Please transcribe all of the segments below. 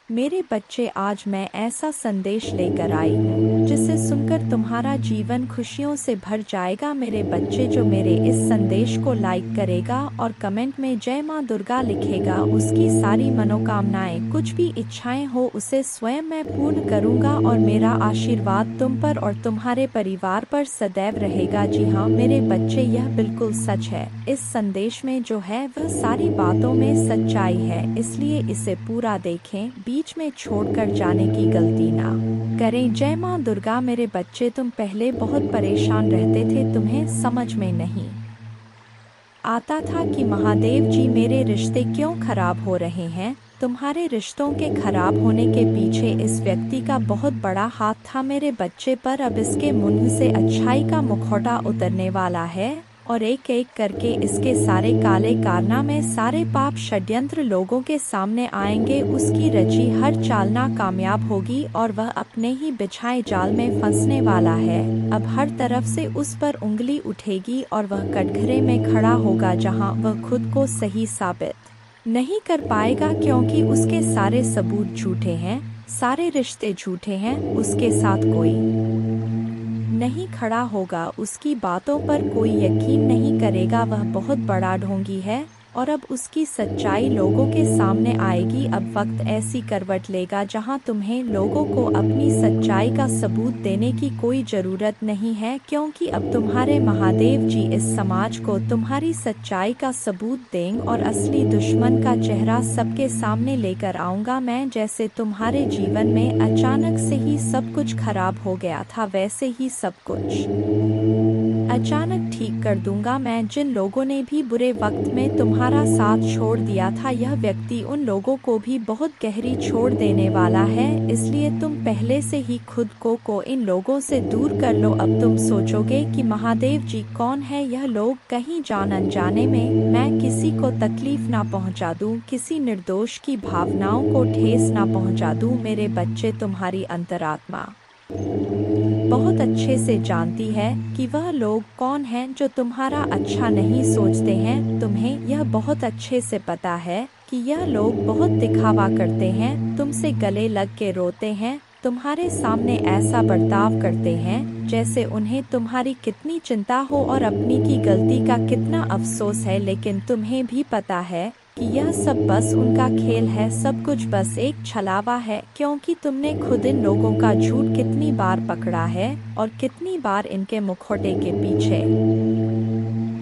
मेरे बच्चे, आज मैं ऐसा संदेश लेकर आई हूँ जिसे सुनकर तुम्हारा जीवन खुशियों से भर जाएगा। मेरे बच्चे, जो मेरे इस संदेश को लाइक करेगा और कमेंट में जय माँ दुर्गा लिखेगा, उसकी सारी मनोकामनाएं, कुछ भी इच्छाएं हो, उसे स्वयं मैं पूर्ण करूँगा और मेरा आशीर्वाद तुम पर और तुम्हारे परिवार पर सदैव रहेगा। जी हाँ मेरे बच्चे, यह बिल्कुल सच है। इस संदेश में जो है वह सारी बातों में सच्चाई है, इसलिए इसे पूरा देखें, बीच में छोड़कर जाने की गलती ना करें। जय माँ दुर्गा। मेरे बच्चे, तुम पहले बहुत परेशान रहते थे, तुम्हें समझ में नहीं आता था कि महादेव जी, मेरे रिश्ते क्यों खराब हो रहे हैं। तुम्हारे रिश्तों के खराब होने के पीछे इस व्यक्ति का बहुत बड़ा हाथ था मेरे बच्चे पर। अब इसके मुंह से अच्छाई का मुखौटा उतरने वाला है और एक एक करके इसके सारे काले कारनामे, सारे पाप षड्यंत्र लोगों के सामने आएंगे। उसकी रची हर चाल नाकामयाब होगी और वह अपने ही बिछाए जाल में फंसने वाला है। अब हर तरफ से उस पर उंगली उठेगी और वह कटघरे में खड़ा होगा जहां वह खुद को सही साबित नहीं कर पाएगा, क्योंकि उसके सारे सबूत झूठे हैं, सारे रिश्ते झूठे हैं। उसके साथ कोई नहीं खड़ा होगा, उसकी बातों पर कोई यकीन नहीं करेगा। वह बहुत बड़ा ढोंगी है और अब उसकी सच्चाई लोगों के सामने आएगी। अब वक्त ऐसी करवट लेगा जहां तुम्हें लोगों को अपनी सच्चाई का सबूत देने की कोई जरूरत नहीं है, क्योंकि अब तुम्हारे महादेव जी इस समाज को तुम्हारी सच्चाई का सबूत देंगे और असली दुश्मन का चेहरा सबके सामने लेकर आऊंगा मैं। जैसे तुम्हारे जीवन में अचानक से ही सब कुछ खराब हो गया था, वैसे ही सब कुछ अचानक ठीक कर दूंगा मैं। जिन लोगों ने भी बुरे वक्त में तुम्हारा साथ छोड़ दिया था, यह व्यक्ति उन लोगों को भी बहुत गहरी छोड़ देने वाला है, इसलिए तुम पहले से ही खुद को इन लोगों से दूर कर लो। अब तुम सोचोगे कि महादेव जी कौन है, यह लोग कहीं जान अनजाने में मैं किसी को तकलीफ ना पहुंचा दूं, किसी निर्दोष की भावनाओं को ठेस ना पहुंचा दूं। मेरे बच्चे, तुम्हारी अंतरात्मा बहुत अच्छे से जानती है कि वह लोग कौन हैं जो तुम्हारा अच्छा नहीं सोचते हैं। तुम्हें यह बहुत अच्छे से पता है कि यह लोग बहुत दिखावा करते हैं, तुमसे गले लग के रोते हैं, तुम्हारे सामने ऐसा बर्ताव करते हैं जैसे उन्हें तुम्हारी कितनी चिंता हो और अपनी की गलती का कितना अफसोस है। लेकिन तुम्हें भी पता है कि यह सब बस उनका खेल है, सब कुछ बस एक छलावा है, क्योंकि तुमने खुद इन लोगों का झूठ कितनी बार पकड़ा है और कितनी बार इनके मुखौटे के पीछे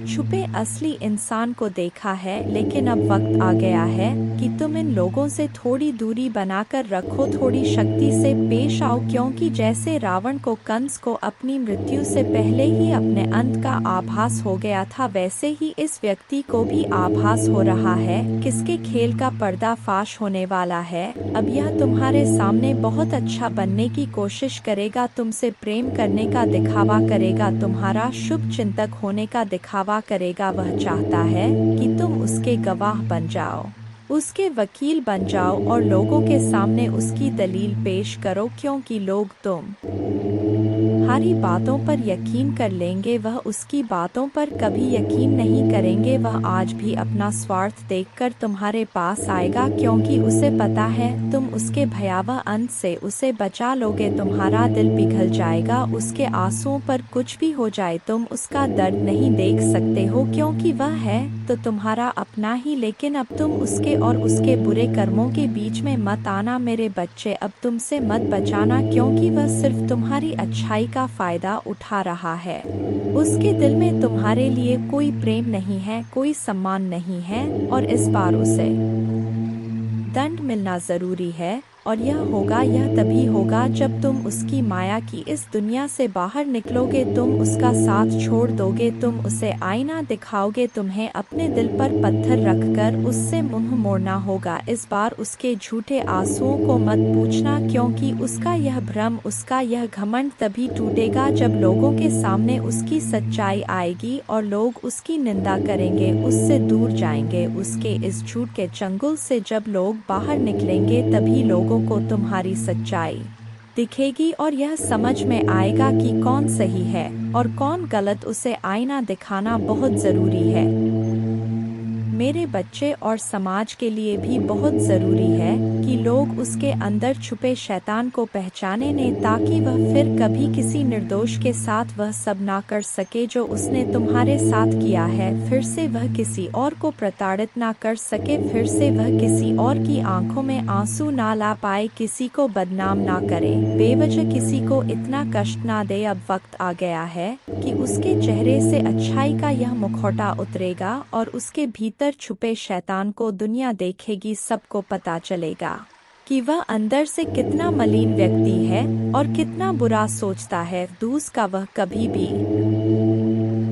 छुपे असली इंसान को देखा है। लेकिन अब वक्त आ गया है कि तुम इन लोगों से थोड़ी दूरी बनाकर रखो, थोड़ी शक्ति से पेश आओ, क्योंकि जैसे रावण को कंस को अपनी मृत्यु से पहले ही अपने अंत का आभास हो गया था, वैसे ही इस व्यक्ति को भी आभास हो रहा है किसके खेल का पर्दाफाश होने वाला है। अब यह तुम्हारे सामने बहुत अच्छा बनने की कोशिश करेगा, तुमसे प्रेम करने का दिखावा करेगा, तुम्हारा शुभ चिंतक होने का दिखावा करेगा। वह चाहता है कि तुम उसके गवाह बन जाओ, उसके वकील बन जाओ और लोगों के सामने उसकी दलील पेश करो, क्योंकि लोग तुम्हारी बातों पर यकीन कर लेंगे, वह उसकी बातों पर कभी यकीन नहीं करेंगे। वह आज भी अपना स्वार्थ देखकर तुम्हारे पास आएगा, क्योंकि उसे पता है तुम उसके भयावह अंत से उसे बचा लोगे। तुम्हारा दिल पिघल जाएगा, उसके आंसुओं पर कुछ भी हो जाए तुम उसका दर्द नहीं देख सकते हो, क्योंकि वह है तो तुम्हारा अपना ही, लेकिन अब तुम उसके और उसके बुरे कर्मों के बीच में मत आना। मेरे बच्चे, अब तुमसे मत बचाना, क्योंकि वह सिर्फ तुम्हारी अच्छाई का फायदा उठा रहा है। उसके दिल में तुम्हारे लिए कोई प्रेम नहीं है, कोई सम्मान नहीं है और इस बार उसे दंड मिलना जरूरी है। और यह तभी होगा जब तुम उसकी माया की इस दुनिया से बाहर निकलोगे, तुम उसका साथ छोड़ दोगे, तुम उसे आईना दिखाओगे, तुम्हें अपने दिल पर पत्थर रखकर उससे मुंह मोड़ना होगा। इस बार उसके झूठे आंसुओं को मत पूछना, क्योंकि उसका यह भ्रम, उसका यह घमंड तभी टूटेगा जब लोगों के सामने उसकी सच्चाई आएगी और लोग उसकी निंदा करेंगे, उससे दूर जाएंगे। उसके इस झूठ के चंगुल से जब लोग बाहर निकलेंगे, तभी लोगों को तुम्हारी सच्चाई दिखेगी और यह समझ में आएगा कि कौन सही है और कौन गलत। उसे आईना दिखाना बहुत जरूरी है। मेरे बच्चे और समाज के लिए भी बहुत ज़रूरी है कि लोग उसके अंदर छुपे शैतान को पहचाने ने, ताकि वह फिर कभी किसी निर्दोष के साथ वह सब ना कर सके जो उसने तुम्हारे साथ किया है। फिर से वह किसी और को प्रताड़ित ना कर सके, फिर से वह किसी और की आंखों में आंसू ना ला पाए, किसी को बदनाम ना करे, बेवजह किसी को इतना कष्ट ना दे। अब वक्त आ गया है कि उसके चेहरे से अच्छाई का यह मुखौटा उतरेगा और उसके भीतर छुपे शैतान को दुनिया देखेगी। सबको पता चलेगा कि वह अंदर से कितना मलिन व्यक्ति है और कितना बुरा सोचता है। दूसरा, वह कभी भी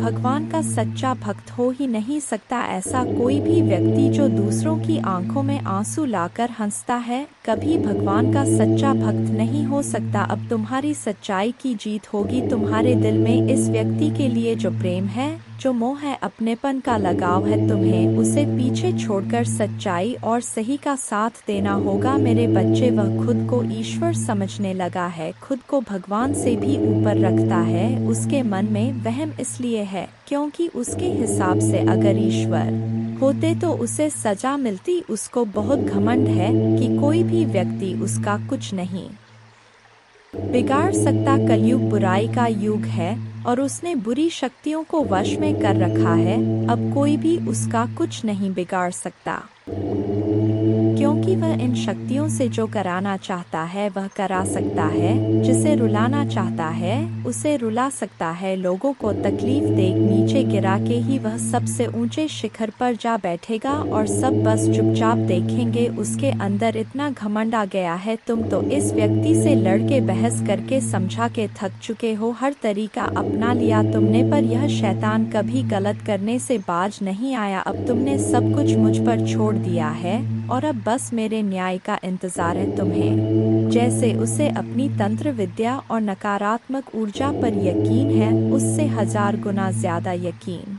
भगवान का सच्चा भक्त हो ही नहीं सकता। ऐसा कोई भी व्यक्ति जो दूसरों की आंखों में आंसू लाकर हंसता है, कभी भगवान का सच्चा भक्त नहीं हो सकता। अब तुम्हारी सच्चाई की जीत होगी। तुम्हारे दिल में इस व्यक्ति के लिए जो प्रेम है, जो मोह है, अपनेपन का लगाव है, तुम्हें उसे पीछे छोड़कर सच्चाई और सही का साथ देना होगा। मेरे बच्चे, वह खुद को ईश्वर समझने लगा है, खुद को भगवान से भी ऊपर रखता है। उसके मन में वहम इसलिए है क्योंकि उसके हिसाब से अगर ईश्वर होते तो उसे सजा मिलती। उसको बहुत घमंड है कि कोई भी व्यक्ति उसका कुछ नहीं बिगाड़ सकता। कलयुग बुराई का युग है और उसने बुरी शक्तियों को वश में कर रखा है। अब कोई भी उसका कुछ नहीं बिगाड़ सकता, क्योंकि वह इन शक्तियों से जो कराना चाहता है वह करा सकता है, जिसे रुलाना चाहता है उसे रुला सकता है। लोगों को तकलीफ दे नीचे गिरा के ही वह सबसे ऊंचे शिखर पर जा बैठेगा और सब बस चुपचाप देखेंगे। उसके अंदर इतना घमंड आ गया है। तुम तो इस व्यक्ति से लड़के बहस करके समझा के थक चुके हो, हर तरीका अपना लिया तुमने, पर यह शैतान कभी गलत करने से बाज नहीं आया। अब तुमने सब कुछ मुझ पर छोड़ दिया है और अब बस मेरे न्याय का इंतजार है तुम्हें। जैसे उसे अपनी तंत्र विद्या और नकारात्मक ऊर्जा पर यकीन है, उससे 1000 गुना ज्यादा यकीन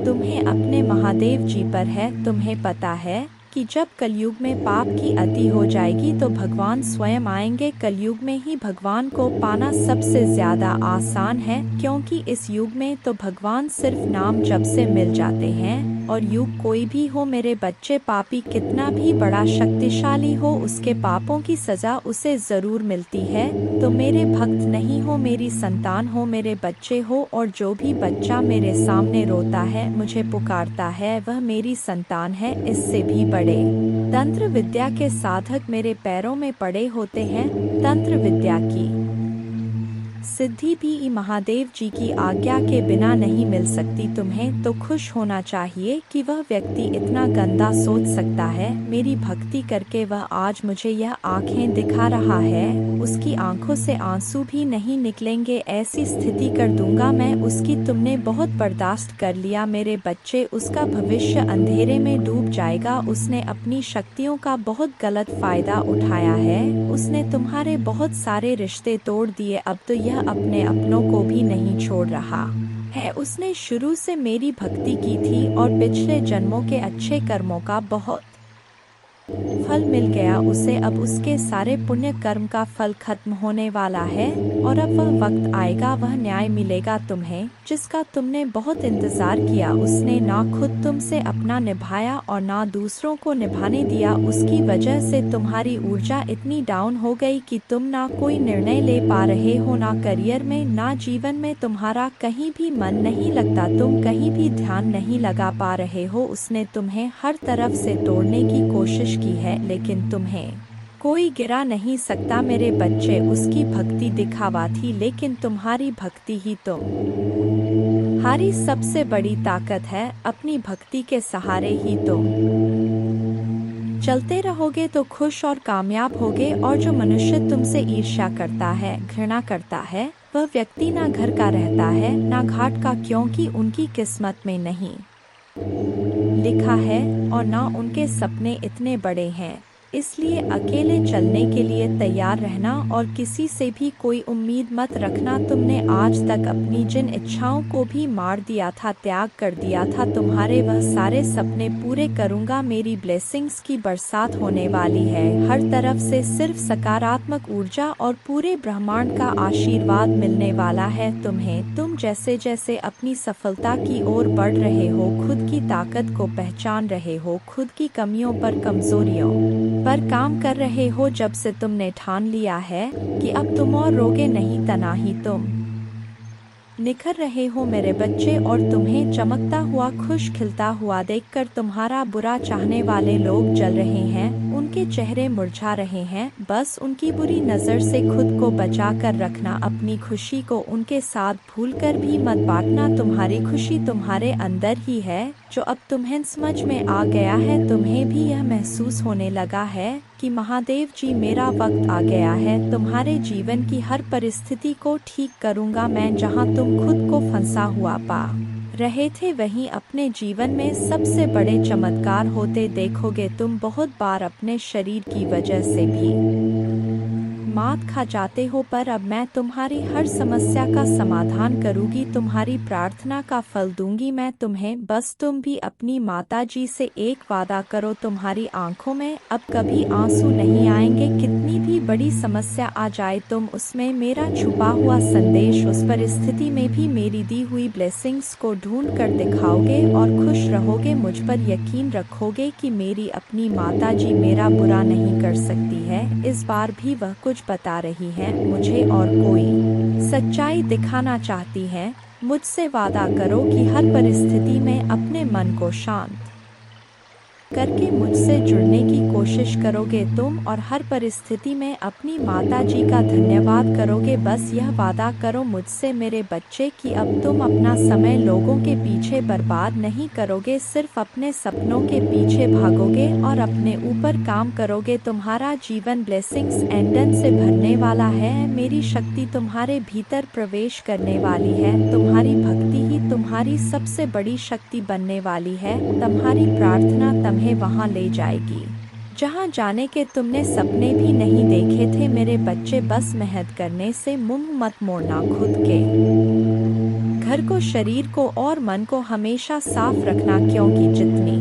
तुम्हें अपने महादेव जी पर है। तुम्हें पता है कि जब कलयुग में पाप की अति हो जाएगी तो भगवान स्वयं आएंगे। कलयुग में ही भगवान को पाना सबसे ज्यादा आसान है, क्योंकि इस युग में तो भगवान सिर्फ नाम जप से मिल जाते हैं। और युग कोई भी हो मेरे बच्चे, पापी कितना भी बड़ा शक्तिशाली हो, उसके पापों की सजा उसे जरूर मिलती है। तो मेरे भक्त नहीं हो, मेरी संतान हो, मेरे बच्चे हो, और जो भी बच्चा मेरे सामने रोता है, मुझे पुकारता है, वह मेरी संतान है। इससे भी बड़े तंत्र विद्या के साधक मेरे पैरों में पड़े होते हैं। तंत्र विद्या की सिद्धि भी महादेव जी की आज्ञा के बिना नहीं मिल सकती। तुम्हें तो खुश होना चाहिए कि वह व्यक्ति इतना गंदा सोच सकता है। मेरी भक्ति करके वह आज मुझे यह आंखें दिखा रहा है, उसकी आंखों से आंसू भी नहीं निकलेंगे। ऐसी स्थिति कर दूंगा मैं उसकी। तुमने बहुत बर्दाश्त कर लिया मेरे बच्चे, उसका भविष्य अंधेरे में डूब जाएगा। उसने अपनी शक्तियों का बहुत गलत फायदा उठाया है। उसने तुम्हारे बहुत सारे रिश्ते तोड़ दिए। अब तो यह अपने अपनों को भी नहीं छोड़ रहा है। उसने शुरू से मेरी भक्ति की थी और पिछले जन्मों के अच्छे कर्मों का बहुत फल मिल गया उसे। अब उसके सारे पुण्य कर्म का फल खत्म होने वाला है और अब वह वक्त आएगा, वह न्याय मिलेगा तुम्हें, जिसका तुमने बहुत इंतजार किया। उसने ना खुद तुमसे अपना निभाया और ना दूसरों को निभाने दिया। उसकी वजह से तुम्हारी ऊर्जा इतनी डाउन हो गई कि तुम ना कोई निर्णय ले पा रहे हो, ना करियर में, ना जीवन में। तुम्हारा कहीं भी मन नहीं लगता, तुम कहीं भी ध्यान नहीं लगा पा रहे हो। उसने तुम्हें हर तरफ से तोड़ने की कोशिश की है, लेकिन तुम्हें कोई गिरा नहीं सकता मेरे बच्चे। उसकी भक्ति दिखावा थी, लेकिन तुम्हारी भक्ति ही तुम्हारी सबसे बड़ी ताकत है। अपनी भक्ति के सहारे ही तुम चलते रहोगे तो खुश और कामयाब होगे। और जो मनुष्य तुमसे ईर्ष्या करता है, घृणा करता है, वह व्यक्ति ना घर का रहता है ना घाट का, क्योंकि उनकी किस्मत में नहीं लिखा है और ना उनके सपने इतने बड़े हैं। इसलिए अकेले चलने के लिए तैयार रहना और किसी से भी कोई उम्मीद मत रखना। तुमने आज तक अपनी जिन इच्छाओं को भी मार दिया था, त्याग कर दिया था, तुम्हारे वह सारे सपने पूरे करूंगा। मेरी ब्लेसिंग्स की बरसात होने वाली है, हर तरफ से सिर्फ सकारात्मक ऊर्जा और पूरे ब्रह्मांड का आशीर्वाद मिलने वाला है तुम्हें। तुम जैसे जैसे अपनी सफलता की ओर बढ़ रहे हो, खुद की ताकत को पहचान रहे हो, खुद की कमियों पर, कमजोरियों पर काम कर रहे हो। जब से तुमने ठान लिया है कि अब तुम और रोगे नहीं, तना ही तुम निखर रहे हो मेरे बच्चे, और तुम्हें चमकता हुआ, खुश खिलता हुआ देखकर तुम्हारा बुरा चाहने वाले लोग जल रहे हैं, उनके चेहरे मुरझा रहे हैं। बस उनकी बुरी नज़र से खुद को बचा कर रखना, अपनी खुशी को उनके साथ भूलकर भी मत बांटना। तुम्हारी खुशी तुम्हारे अंदर ही है, जो अब तुम्हें समझ में आ गया है। तुम्हें भी यह महसूस होने लगा है कि महादेव जी, मेरा वक्त आ गया है, तुम्हारे जीवन की हर परिस्थिति को ठीक करूंगा मैं। जहां तुम खुद को फंसा हुआ पा रहे थे, वहीं अपने जीवन में सबसे बड़े चमत्कार होते देखोगे। तुम बहुत बार अपने शरीर की वजह से भी मात खा जाते हो, पर अब मैं तुम्हारी हर समस्या का समाधान करूंगी, तुम्हारी प्रार्थना का फल दूंगी मैं तुम्हें। बस तुम भी अपनी माता जी से एक वादा करो, तुम्हारी आंखों में अब कभी आंसू नहीं आएंगे। कितनी भी बड़ी समस्या आ जाए, तुम उसमें मेरा छुपा हुआ संदेश, उस परिस्थिति में भी मेरी दी हुई ब्लेसिंग्स को ढूंढ कर दिखाओगे और खुश रहोगे। मुझ पर यकीन रखोगे कि मेरी अपनी माता जी मेरा बुरा नहीं कर सकती है। इस बार भी वह कुछ बता रही है मुझे और कोई सच्चाई दिखाना चाहती है। मुझसे वादा करो कि हर परिस्थिति में अपने मन को शांत करके मुझसे जुड़ने की कोशिश करोगे तुम, और हर परिस्थिति में अपनी माता जी का धन्यवाद करोगे। बस यह वादा करो मुझसे मेरे बच्चे कि अब तुम अपना समय लोगों के पीछे बर्बाद नहीं करोगे, सिर्फ अपने सपनों के पीछे भागोगे और अपने ऊपर काम करोगे। तुम्हारा जीवन ब्लेसिंग्स एंडन से भरने वाला है, मेरी शक्ति तुम्हारे भीतर प्रवेश करने वाली है। तुम्हारी भक्ति ही तुम्हारी सबसे बड़ी शक्ति बनने वाली है। तुम्हारी प्रार्थना तुम्हें वहां ले जाएगी जहां जाने के तुमने सपने भी नहीं देखे थे मेरे बच्चे। बस मेहनत करने से मुंह मत मोड़ना, खुद के घर को, शरीर को और मन को हमेशा साफ रखना, क्योंकि जितनी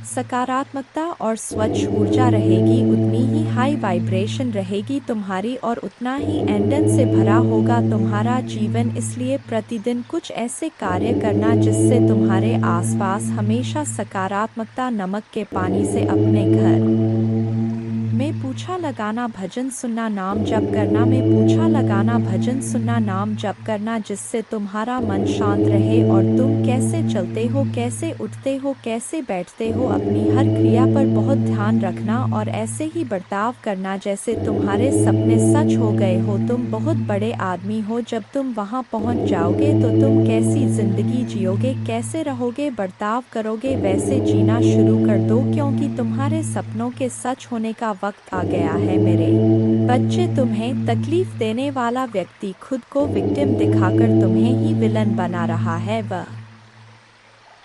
सकारात्मकता और स्वच्छ ऊर्जा रहेगी, उतनी ही हाई वाइब्रेशन रहेगी तुम्हारी, और उतना ही एंडन से भरा होगा तुम्हारा जीवन। इसलिए प्रतिदिन कुछ ऐसे कार्य करना जिससे तुम्हारे आसपास हमेशा सकारात्मकता, नमक के पानी से अपने घर में पूछा लगाना, भजन सुनना, नाम जप करना, में पूछा लगाना, भजन सुनना, नाम जप करना, जिससे तुम्हारा मन शांत रहे और तुम कैसे चलते हो, कैसे उठते हो, कैसे बैठते हो, अपनी हर क्रिया पर बहुत ध्यान रखना और ऐसे ही बर्ताव करना जैसे तुम्हारे सपने सच हो गए हो। तुम बहुत बड़े आदमी हो, जब तुम वहां पहुंच जाओगे तो तुम कैसी जिंदगी जियोगे, कैसे रहोगे, बर्ताव करोगे, वैसे जीना शुरू कर दो, क्योंकि तुम्हारे सपनों के सच होने का वक्त आ गया है मेरे बच्चे। तुम्हें तकलीफ देने वाला व्यक्ति खुद को विक्टिम दिखाकर तुम्हें ही विलन बना रहा है। वह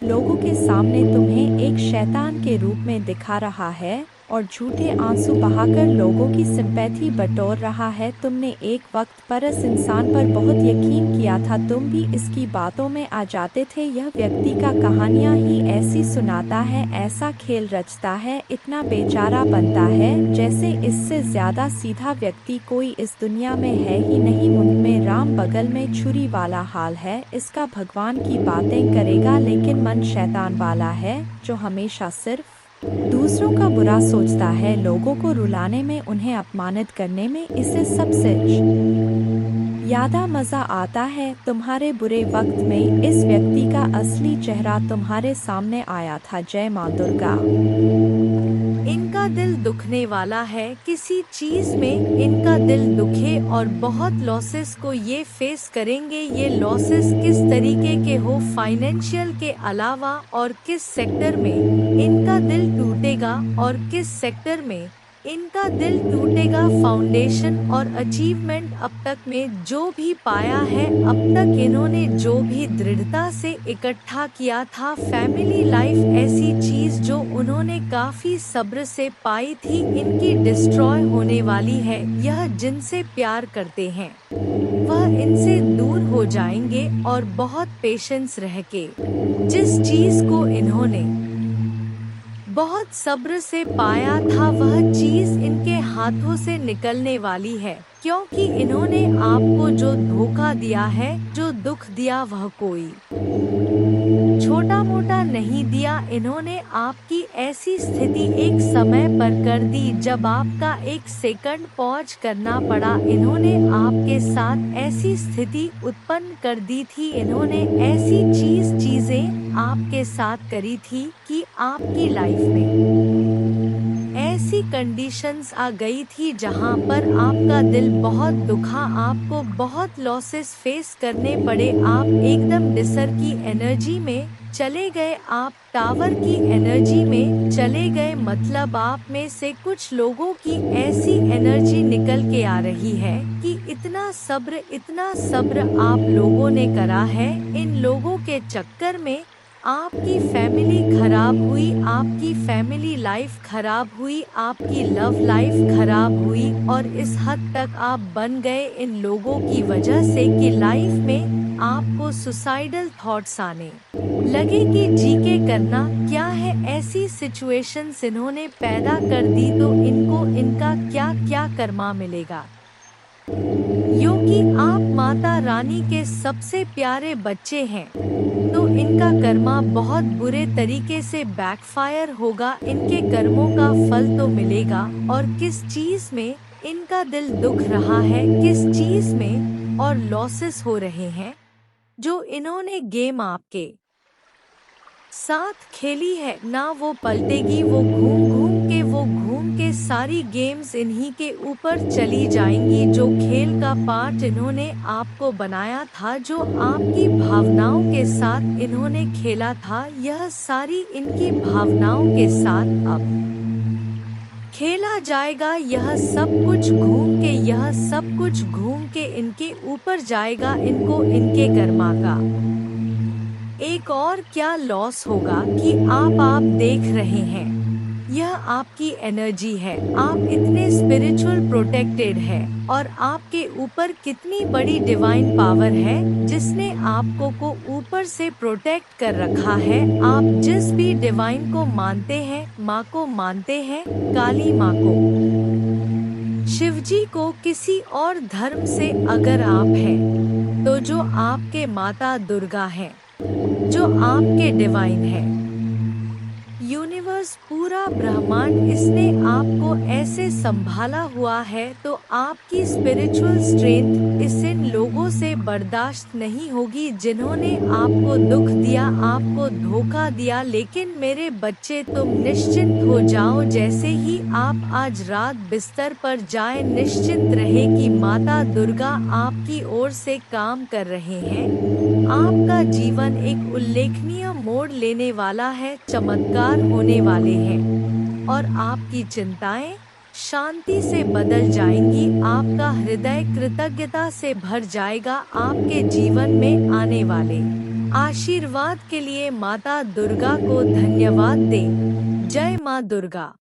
लोगों के सामने तुम्हें एक शैतान के रूप में दिखा रहा है और झूठे आंसू बहाकर लोगों की सिंपैथी बटोर रहा है। तुमने एक वक्त पर इस इंसान पर बहुत यकीन किया था, तुम भी इसकी बातों में आ जाते थे। यह व्यक्ति का कहानियां ही ऐसी सुनाता है, ऐसा खेल रचता है, इतना बेचारा बनता है जैसे इससे ज्यादा सीधा व्यक्ति कोई इस दुनिया में है ही नहीं। मुंह में राम, बगल में छुरी वाला हाल है इसका। भगवान की बातें करेगा लेकिन मन शैतान वाला है, जो हमेशा सिर्फ दूसरों का बुरा सोचता है, लोगों को रुलाने में, उन्हें अपमानित करने में इसे सबसे ज्यादा मजा आता है। तुम्हारे बुरे वक्त में इस व्यक्ति का असली चेहरा तुम्हारे सामने आया था। जय मां दुर्गा। इनका दिल दुखने वाला है, किसी चीज में इनका दिल दुखे और बहुत लॉसेस को ये फेस करेंगे। ये लॉसेस किस तरीके के हो, फाइनेंशियल के अलावा, और किस सेक्टर में इनका दिल टूटेगा और किस सेक्टर में इनका दिल टूटेगा। फाउंडेशन और अचीवमेंट अब तक में जो भी पाया है, अब तक इन्होंने जो भी दृढ़ता से इकट्ठा किया था, फैमिली लाइफ ऐसी चीज जो उन्होंने काफी सब्र से पाई थी, इनकी डिस्ट्रॉय होने वाली है। यह जिनसे प्यार करते हैं वह इनसे दूर हो जाएंगे और बहुत पेशेंस रह के जिस चीज को इन्होंने बहुत सब्र से पाया था, वह चीज इनके हाथों से निकलने वाली है। क्योंकि इन्होंने आपको जो धोखा दिया है, जो दुख दिया, वह कोई छोटा मोटा नहीं दिया। इन्होंने आपकी ऐसी स्थिति एक समय पर कर दी जब आपका एक सेकंड पॉज करना पड़ा। इन्होंने आपके साथ ऐसी स्थिति उत्पन्न कर दी थी, इन्होंने ऐसी चीजें आपके साथ करी थी कि आपकी लाइफ में ऐसी कंडीशंस आ गई थी जहां पर आपका दिल बहुत दुखा, आपको बहुत लॉसेस फेस करने पड़े। आप एकदम डिसर की एनर्जी में चले गए, आप टावर की एनर्जी में चले गए। मतलब आप में से कुछ लोगों की ऐसी एनर्जी निकल के आ रही है कि इतना सब्र आप लोगों ने करा है। इन लोगों के चक्कर में आपकी फैमिली खराब हुई, आपकी फैमिली लाइफ खराब हुई, आपकी लव लाइफ खराब हुई और इस हद तक आप बन गए इन लोगों की वजह से कि लाइफ में आपको सुसाइडल थॉट्स आने लगे कि जी के करना क्या है। ऐसी सिचुएशंस इन्होंने पैदा कर दी तो इनको इनका क्या क्या कर्मा मिलेगा। क्योंकि आप माता रानी के सबसे प्यारे बच्चे हैं तो इनका कर्मा बहुत बुरे तरीके से बैकफायर होगा। इनके कर्मों का फल तो मिलेगा। और किस चीज में इनका दिल दुख रहा है, किस चीज में और लॉसेस हो रहे हैं, जो इन्होंने गेम आपके साथ खेली है ना वो पलटेगी। वो घूम के सारी गेम्स इन्हीं के ऊपर चली जाएंगी। जो खेल का पार्ट इन्होंने आपको बनाया था, जो आपकी भावनाओं के साथ इन्होंने खेला था, यह सारी इनकी भावनाओं के साथ अब खेला जाएगा। यह सब कुछ घूम के इनके ऊपर जाएगा। इनको इनके कर्मा का एक और क्या लॉस होगा कि आप देख रहे हैं, यह आपकी एनर्जी है। आप इतने स्पिरिचुअल प्रोटेक्टेड है और आपके ऊपर कितनी बड़ी डिवाइन पावर है जिसने आपको को ऊपर से प्रोटेक्ट कर रखा है। आप जिस भी डिवाइन को मानते हैं, माँ को मानते हैं, काली माँ को, शिवजी को, किसी और धर्म से अगर आप हैं तो जो आपके माता दुर्गा हैं, जो आपके डिवाइन है, यूनिवर्स, पूरा ब्रह्मांड, इसने आपको ऐसे संभाला हुआ है तो आपकी स्पिरिचुअल स्ट्रेंथ इस इन लोगों से बर्दाश्त नहीं होगी जिन्होंने आपको दुख दिया, आपको धोखा दिया। लेकिन मेरे बच्चे, तुम निश्चिंत हो जाओ। जैसे ही आप आज रात बिस्तर पर जाएं, निश्चिंत रहे कि माता दुर्गा आपकी ओर से काम कर रहे हैं। आपका जीवन एक उल्लेखनीय मोड़ लेने वाला है, चमत्कार होने वाले हैं और आपकी चिंताएं शांति से बदल जाएंगी। आपका हृदय कृतज्ञता से भर जाएगा। आपके जीवन में आने वाले आशीर्वाद के लिए माता दुर्गा को धन्यवाद दें। जय माँ दुर्गा।